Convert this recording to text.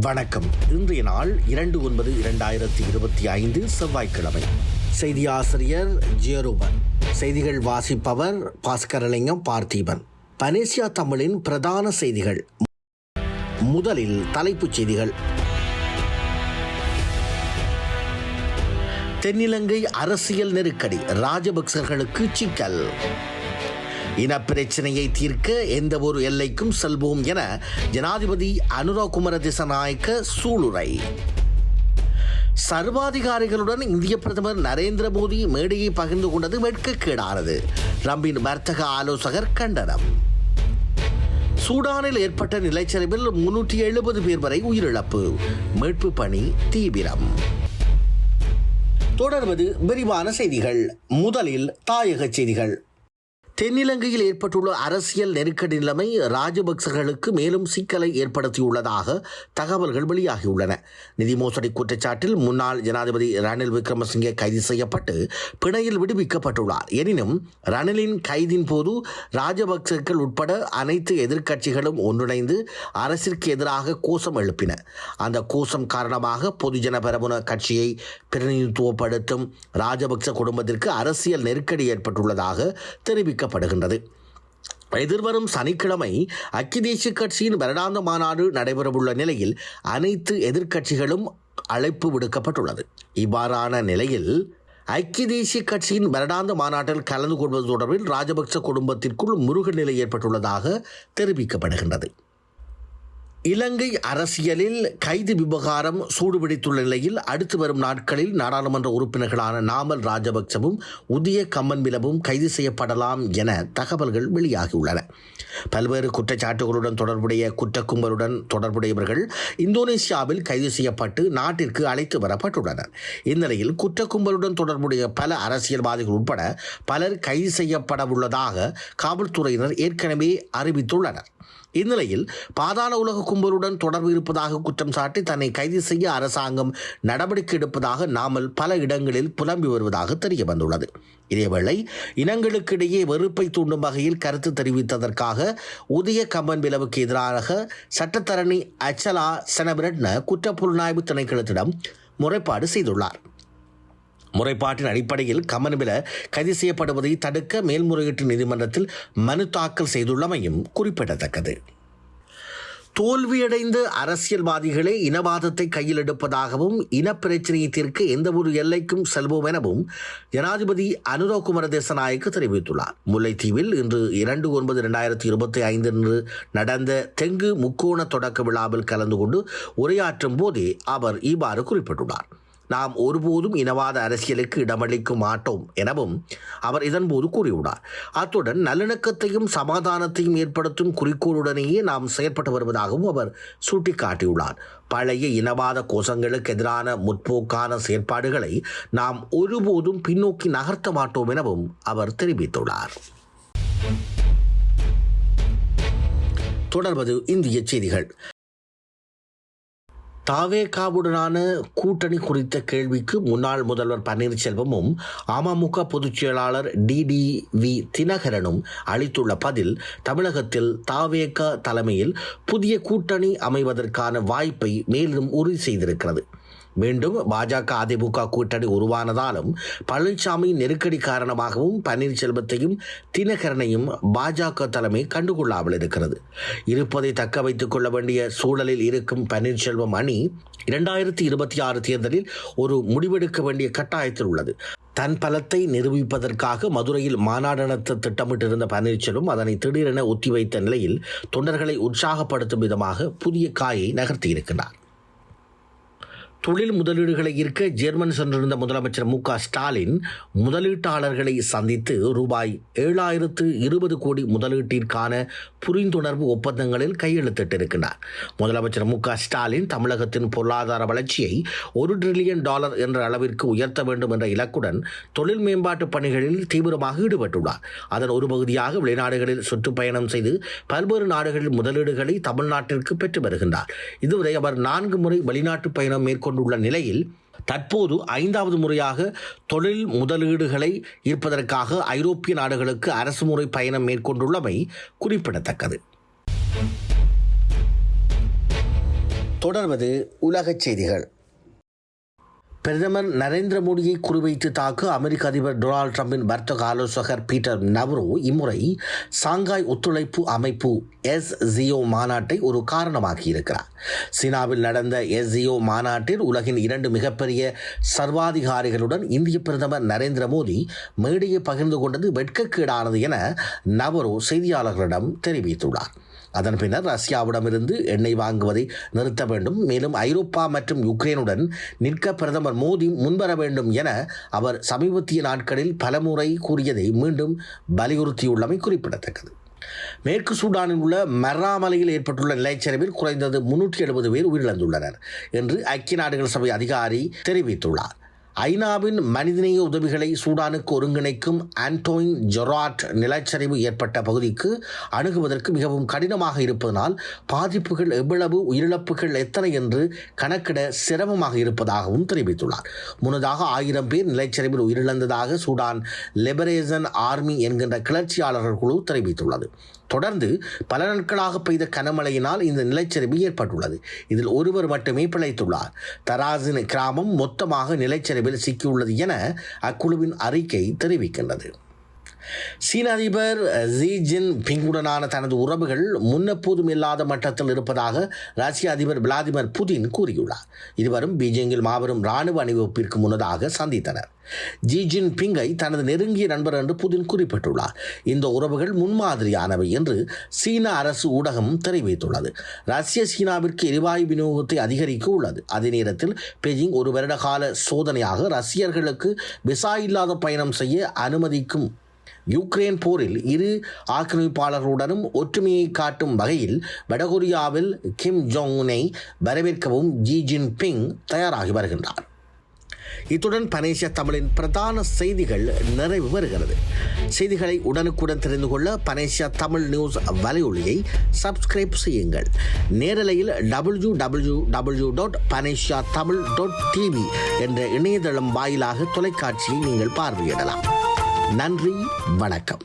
வணக்கம். இன்றைய நாள் 2/9/2025 செவ்வாய்க்கிழமை. செய்தி ஆசிரியர் ஜெயரூபன். செய்திகள் வாசிப்பவர் பாஸ்கரலிங்கம் பார்த்தீபன். பனேசியா தமிழின் பிரதான செய்திகள். முதலில் தலைப்புச் செய்திகள். தென்னிலங்கை அரசியல் நெருக்கடி, ராஜபக்சர்களுக்கு சிக்கல். இனப்பிரச்சனையை தீர்க்க எந்த ஒரு எல்லைக்கும் செல்வோம் என ஜனாதிபதி அனுரகுமார திசாநாயக்க சூளுரை. சர்வாதிகாரிகளுடன் இந்திய பிரதமர் நரேந்திர மோடி மேடையை பகிர்ந்து கொண்டது வெட்கக்கேடானது. ட்ரம்பின் வர்த்தக ஆலோசகர் கண்டனம். சூடானில் ஏற்பட்ட நிலச்சரிவில் 370 பேர் வரை உயிரிழப்பு. மீட்பு பணி தீவிரம். தொடர்வது விரிவான செய்திகள். முதலில் தாயக செய்திகள். தென்னிலங்கையில் ஏற்பட்டுள்ள அரசியல் நெருக்கடி நிலைமை ராஜபக்சர்களுக்கு மேலும் சிக்கலை ஏற்படுத்தியுள்ளதாக தகவல்கள் வெளியாகியுள்ளன. நிதி மோசடி குற்றச்சாட்டில் முன்னாள் ஜனாதிபதி ரணில் விக்ரமசிங்கே கைது செய்யப்பட்டு பிணையில் விடுவிக்கப்பட்டுள்ளார். எனினும் ரணிலின் கைதின் போது ராஜபக்சர்கள் உட்பட அனைத்து எதிர்க்கட்சிகளும் ஒன்றிணைந்து அரசிற்கு எதிராக கோஷம் எழுப்பின. அந்த கோஷம் காரணமாக பொதுஜன பெரமுன கட்சியை பிரதிநிதித்துவப்படுத்தும் ராஜபக்ச குடும்பத்திற்கு அரசியல் நெருக்கடி ஏற்பட்டுள்ளதாக தெரிவிக்க படுகின்றது. எதிர்வரும் சனிக்கிழமை ஐக்கிய தேசிய கட்சியின் வருடாந்த மாநாடு நடைபெறவுள்ள நிலையில் அனைத்து எதிர்க்கட்சிகளும் அழைப்பு விடுக்கப்பட்டுள்ளது. இவ்வாறான நிலையில் ஐக்கிய தேசிய கட்சியின் வருடாந்த மாநாட்டில் கலந்து கொள்வது தொடர்பில் ராஜபக்ச குடும்பத்திற்குள் முருக நிலை ஏற்பட்டுள்ளதாக தெரிவிக்கப்படுகின்றது. இலங்கை அரசியலில் கைது விவகாரம் சூடுபிடித்துள்ள நிலையில் அடுத்து வரும் நாட்களில் நாடாளுமன்ற உறுப்பினர்களான நாமல் ராஜபக்சவும் உதய கம்மன்பிலவும் கைது செய்யப்படலாம் என தகவல்கள் வெளியாகியுள்ளன. பல்வேறு குற்றச்சாட்டுகளுடன் தொடர்புடைய குற்றக்கும்பலுடன் தொடர்புடையவர்கள் இந்தோனேசியாவில் கைது செய்யப்பட்டு நாட்டிற்கு அழைத்து வரப்பட்டுள்ளனர். இந்நிலையில் குற்றக்கும்பலுடன் தொடர்புடைய பல அரசியல்வாதிகள் உட்பட பலர் கைது செய்யப்பட உள்ளதாக காவல்துறையினர் ஏற்கனவே அறிவித்துள்ளனர். இந்நிலையில் பாதாள உலக கும்பலுடன் தொடர்பு இருப்பதாக குற்றம் சாட்டி தன்னை கைது செய்ய அரசாங்கம் நடவடிக்கை எடுப்பதாக நாமல் பல இடங்களில் புலம்பி வருவதாக தெரிய வந்துள்ளது. இதேவேளை இனங்களுக்கிடையே வெறுப்பை தூண்டும் வகையில் கருத்து தெரிவித்ததற்காக உதய கம்மன்பிலவுக்கு எதிராக சட்டத்தரணி அச்சலா செனபிரட்ன குற்றப்புலனாய்வு திணைக்களத்திடம் முறைப்பாடு செய்துள்ளார். முறைப்பாட்டின் அடிப்படையில் கம்மன்பில கைது செய்யப்படுவதை தடுக்க மேல்முறையீட்டு நீதிமன்றத்தில் மனு தாக்கல் செய்துள்ளமையும் குறிப்பிடத்தக்கது. தோல்வியடைந்த அரசியல்வாதிகளே இனவாதத்தை கையில் எடுப்பதாகவும் இனப்பிரச்சனையை தீர்க்க எந்த ஒரு எல்லைக்கும் செல்வோம் எனவும் ஜனாதிபதி அனுரகுமார திசாநாயக்க தெரிவித்துள்ளார். முல்லைத்தீவில் இன்று 2/9/2025 நடந்த தெங்கு முக்கோண தொடக்க விழாவில் கலந்து கொண்டு உரையாற்றும் போதே அவர் இவ்வாறு குறிப்பிட்டுள்ளார். நாம் ஒருபோதும் இனவாத அரசியலுக்கு இடமளிக்க மாட்டோம் எனவும் அவர் இதன்போது கூறியுள்ளார். அத்துடன் நல்லிணக்கத்தையும் சமாதானத்தையும் ஏற்படுத்தும் குறிக்கோளுடனேயே நாம் செயற்பட்டு வருவதாகவும் அவர் சுட்டிக்காட்டியுள்ளார். பழைய இனவாத கோஷங்களுக்கு எதிரான முற்போக்கான செயற்பாடுகளை நாம் ஒருபோதும் பின்னோக்கி நகர்த்த மாட்டோம் எனவும் அவர் தெரிவித்துள்ளார். தொடர்வது இந்திய செய்திகள். தாவேகாவுடனான கூட்டணி குறித்த கேள்விக்கு முன்னாள் முதல்வர் பன்னீர்செல்வமும் அமமுக பொதுச் செயலாளர் டிடிவி தினகரனும் அளித்துள்ள பதில் தமிழகத்தில் தாவேகா தலைமையில் புதிய கூட்டணி அமைவதற்கான வாய்ப்பை மேலும் உறுதி செய்திருக்கிறது. மீண்டும் பாஜக அதிமுக கூட்டணி உருவானதாலும் பழனிசாமி நெருக்கடி காரணமாகவும் பன்னீர்செல்வத்தையும் தினகரனையும் பாஜக தலைமை கண்டுகொள்ளாமல் இருக்கிறது. இருப்பதை தக்க வைத்துக் கொள்ள வேண்டிய சூழலில் இருக்கும் பன்னீர்செல்வம் அணி 2026 தேர்தலில் ஒரு முடிவெடுக்க வேண்டிய கட்டாயத்தில் உள்ளது. தன் பலத்தை நிரூபிப்பதற்காக மதுரையில் மாநாடு நடத்த திட்டமிட்டிருந்த பன்னீர்செல்வம் அதனை திடீரென ஒத்திவைத்த நிலையில் தொண்டர்களை உற்சாகப்படுத்தும் விதமாக புதிய காயை நகர்த்தியிருக்கிறார். தொழில் முதலீடுகளை ஈர்க்க ஜெர்மன் சென்றிருந்த முதலமைச்சர் மு.க. ஸ்டாலின் முதலீட்டாளர்களை சந்தித்து ரூபாய் 7,020 கோடி முதலீட்டிற்கான புரிந்துணர்வு ஒப்பந்தங்களில் கையெழுத்திட்டிருக்கிறார். முதலமைச்சர் மு.க. ஸ்டாலின் தமிழகத்தின் பொருளாதார வளர்ச்சியை $1 டிரில்லியன் என்ற அளவிற்கு உயர்த்த வேண்டும் என்ற இலக்குடன் தொழில் மேம்பாட்டு பணிகளில் தீவிரமாக ஈடுபட்டுள்ளார். அதன் ஒரு பகுதியாக வெளிநாடுகளில் சுற்றுப்பயணம் செய்து பல்வேறு நாடுகளில் முதலீடுகளை தமிழ்நாட்டிற்கு பெற்று வருகின்றார். இதுவரை அவர் 4 முறை வெளிநாட்டு பயணம் மேற்கொண்டுள்ள நிலையில் தற்போது 5வது முறையாக தொழில் முதலீடுகளை ஈர்ப்பதற்காக ஐரோப்பிய நாடுகளுக்கு அரசுமுறை பயணம் மேற்கொண்டுள்ளமை குறிப்பிடத்தக்கது. தொடர்வது உலகச் செய்திகள். பிரதமர் நரேந்திர மோடியை குறிவைத்து தாக்க அமெரிக்க அதிபர் டொனால்டு டிரம்பின் வர்த்தக ஆலோசகர் பீட்டர் நவரோ இம்முறை சாங்காய் ஒத்துழைப்பு அமைப்பு SCO மாநாட்டை ஒரு காரணமாக்கியிருக்கிறார். சீனாவில் நடந்த SCO மாநாட்டில் உலகின் 2 மிகப்பெரிய சர்வாதிகாரிகளுடன் இந்திய பிரதமர் நரேந்திர மோடி மேடையை பகிர்ந்து கொண்டது வெட்கக்கேடானது என நவரோ செய்தியாளர்களிடம் தெரிவித்துள்ளார். அதன் பின்னர் ரஷ்யாவிடமிருந்து எண்ணெய் வாங்குவதை நிறுத்த வேண்டும், மேலும் ஐரோப்பா மற்றும் யுக்ரைனுடன் நிற்க பிரதமர் மோடி முன்வர வேண்டும் என அவர் சமீபத்திய நாட்களில் பலமுறை கூறியதை மீண்டும் வலியுறுத்தியுள்ளமை குறிப்பிடத்தக்கது. மேற்கு சூடானில் உள்ள மர்ராமலையில் ஏற்பட்டுள்ள நிலச்சரிவில் குறைந்தது 370 பேர் உயிரிழந்துள்ளனர் என்று ஐக்கிய நாடுகள் சபை அதிகாரி தெரிவித்துள்ளார். ஐநாவின் மனிதநேய உதவிகளை சூடானுக்கு ஒருங்கிணைக்கும் ஆண்டோயின் ஜெராட் நிலச்சரிவு ஏற்பட்ட பகுதிக்கு அணுகுவதற்கு மிகவும் கடினமாக இருப்பதனால் பாதிப்புகள் எவ்வளவு, உயிரிழப்புகள் எத்தனை என்று கணக்கிட சிரமமாக இருப்பதாகவும் தெரிவித்துள்ளார். முன்னதாக 1000 பேர் நிலச்சரிவில் உயிரிழந்ததாக சூடான் லிபரேஷன் ஆர்மி என்கின்ற கிளர்ச்சியாளர்கள் குழு தெரிவித்துள்ளது. தொடர்ந்து பல நாட்களாக பெய்த கனமழையினால் இந்த நிலச்சரிவு ஏற்பட்டுள்ளது. இதில் ஒருவர் மட்டுமே பிழைத்துள்ளார். தராசின் கிராமம் மொத்தமாக நிலச்சரிவில் சிக்கியுள்ளது என அக்குழுவின் அறிக்கை தெரிவிக்கின்றது. சீன அதிபர் ஜி ஜின்பிங்குடனான தனது உறவுகள் முன்னெப்போதும் இல்லாத மட்டத்தில் இருப்பதாக ரஷ்ய அதிபர் விளாடிமிர் புதின் கூறியுள்ளார். இருவரும் பீஜிங்கில் மாபெரும் இராணுவ அணிவகுப்பிற்கு முன்னதாக சந்தித்தனர். ஜி ஜின்பிங்கை தனது நெருங்கிய நண்பர் என்று புதின் குறிப்பிட்டுள்ளார். இந்த உறவுகள் முன்மாதிரியானவை என்று சீன அரசு ஊடகம் தெரிவித்துள்ளது. ரஷ்ய சீனாவிற்கு எரிவாயு விநியோகத்தை அதிகரிக்க உள்ளது. அதே நேரத்தில் பெய்ஜிங் ஒரு வருட கால சோதனையாக ரஷ்யர்களுக்கு விசா இல்லாத பயணம் செய்ய அனுமதிக்கும் யுக்ரைன் போரில் இரு ஆக்கிரமிப்பாளர்களுடனும் ஒற்றுமையை காட்டும் வகையில் வடகொரியாவில் கிம் ஜோங் உனை வரவேற்கவும் ஜி ஜின்பிங் தயாராகி வருகின்றார். இத்துடன் பனேசியா தமிழின் பிரதான செய்திகள் நிறைவு வருகிறது. செய்திகளை உடனுக்குடன் தெரிந்து கொள்ள பனேசியா தமிழ் நியூஸ் வலையொலியை சப்ஸ்கிரைப் செய்யுங்கள். நேரலையில் www.panesiatamil.tv என்ற இணையதளம் வாயிலாக தொலைக்காட்சியை நீங்கள் பார்வையிடலாம். நன்றி, வணக்கம்.